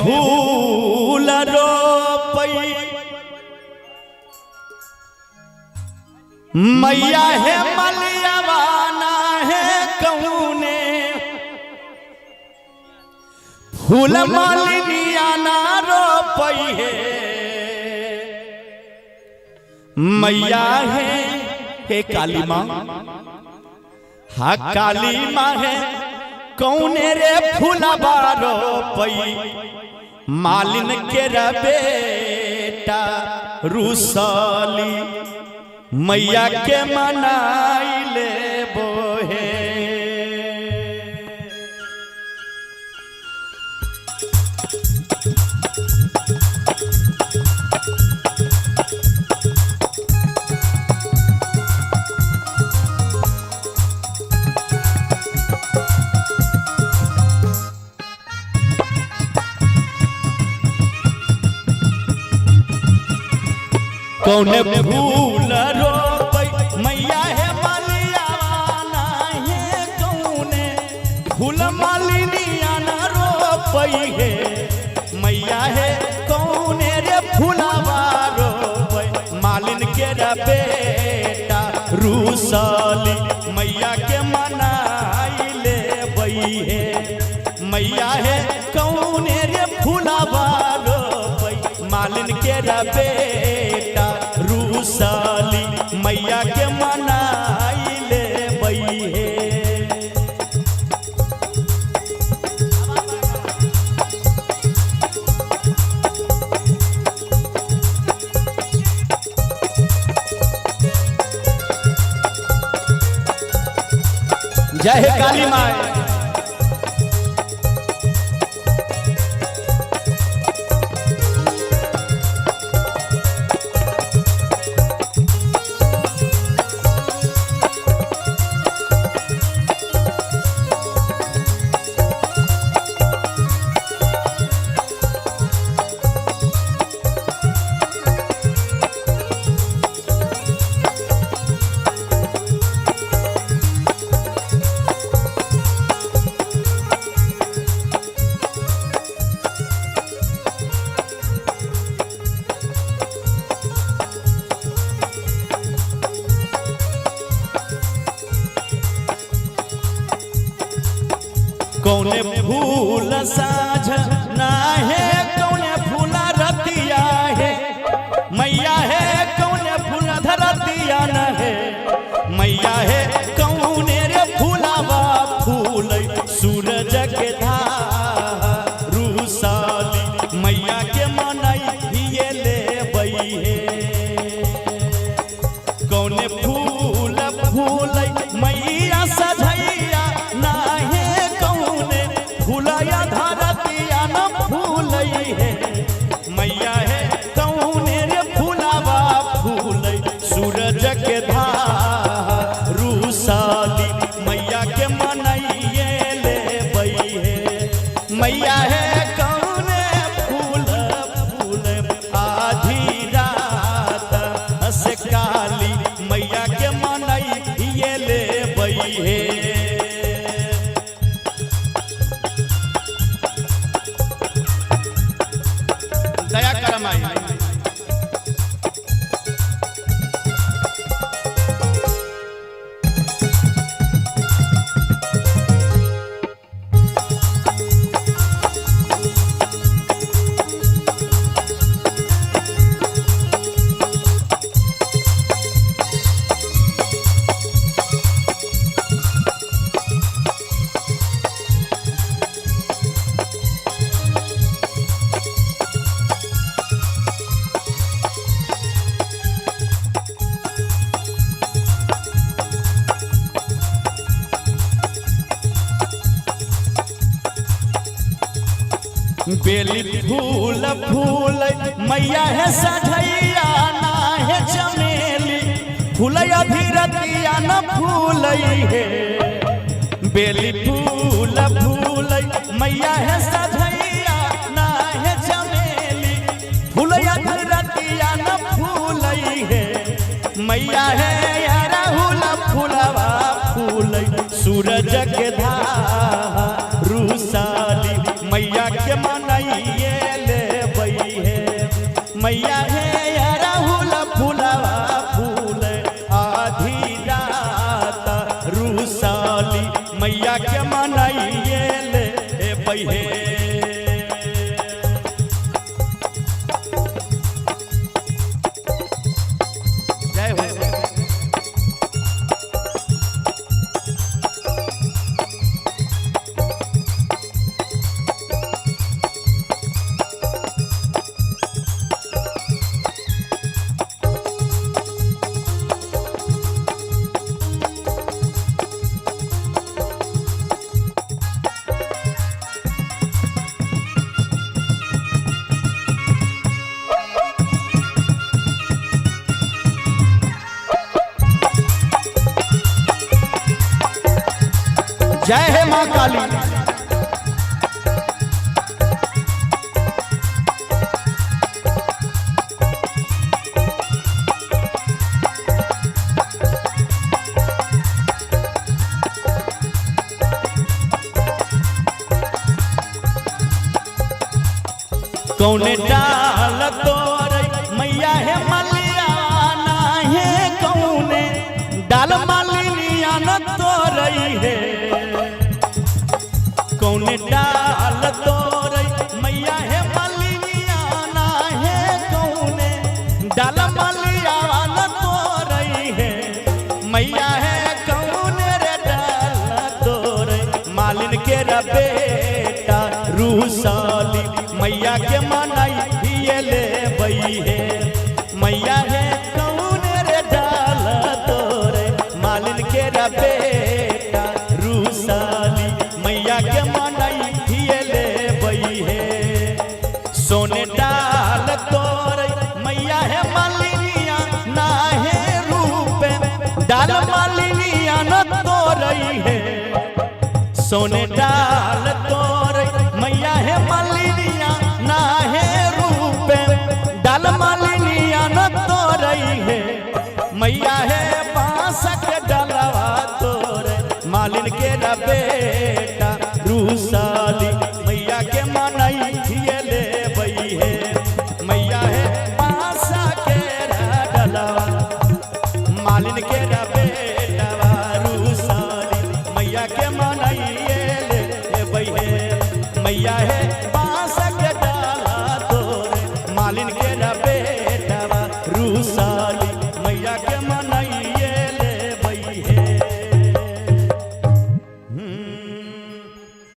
फूल रोपई मैया है मलियावाना है कौने फूल मालिनिया ना रोपई है मैया है काली माँ हा काली माँ है कौने रे फूलबा रोपई मालिन के बेटा रुसली मैया के मनाई ले बोहे कौने फूल रोपई मैया है मलियावाना है कौने फूल मालिनिया ना रोपई है मैया है कौने रे फूलबा रोपई मालिन के बेटा रुसली मैया के मनाई ले बई है मैया है कौने रे फूलबा रोपई मालिन के बेटा रुसली मैया के मनाई ले बई है जय हे काली माँ कौने फूल साझ ना है कौने फूल रतिया है मैया है कौने फूल धरतिया न है मैया है कौने रे फूलबा फूल सूरज के धार रुसली मैया के मनई ये ले बई है कौने फूल फूल मैया सझैया ना है फूलया धरतिया न फूलई है मैया है कौने रे फूलबा फूल सूरज के धार रुसली मैया के मनइए ले बई है मैया है कौने फूल फूल आधी रात से काली मैया के मनइए ले बई है दया करम आई बेली फूल फूल मैया है सझैया ना है चमेली फूलया धीरतिया न फूलई है बेली फूल फूल मैया है सझैया ना है चमेली फूलया धीरतिया न फूलई है मैया है राहुल फूलवा फूल सूरज के धार रुसली मैया के मनइए मैया है अरहुल फूलवा फूल आधी रात रूसाली मैया के मनाइए ले बहे। जय हो। जय है मां काली। कौने डाल तोरे मैया है मलियाना है कौने डाल मलियाना तोरई है। कौने डाल तोरे मैया है मलियाना है कौने डाल मलियाना तोरई है। मैया है कौने रे डाल तोरे मालिन के बेटा रूसाली मैया के मनाई ले बई है। मैया है कौन रे डाल तोरे मालिन के बेटा रूसाली मैया के मनाई ले बई है। सोने डाल तोरे मैया है मालिनिया ना है रूप डाल मालिनिया न तोरई है। सोने डाल तोरे मैया है मालिनिया ना है रूप डाल मालिनिया न तोरई है। मैया है बांस के डलवा तोरे मालिन के बेटा रूसाली मैया के मनाई ले बई है। मैया है बांस के डलवा मालिन के बेटा रूसाली मैया के मनाई ले बई है। मैया है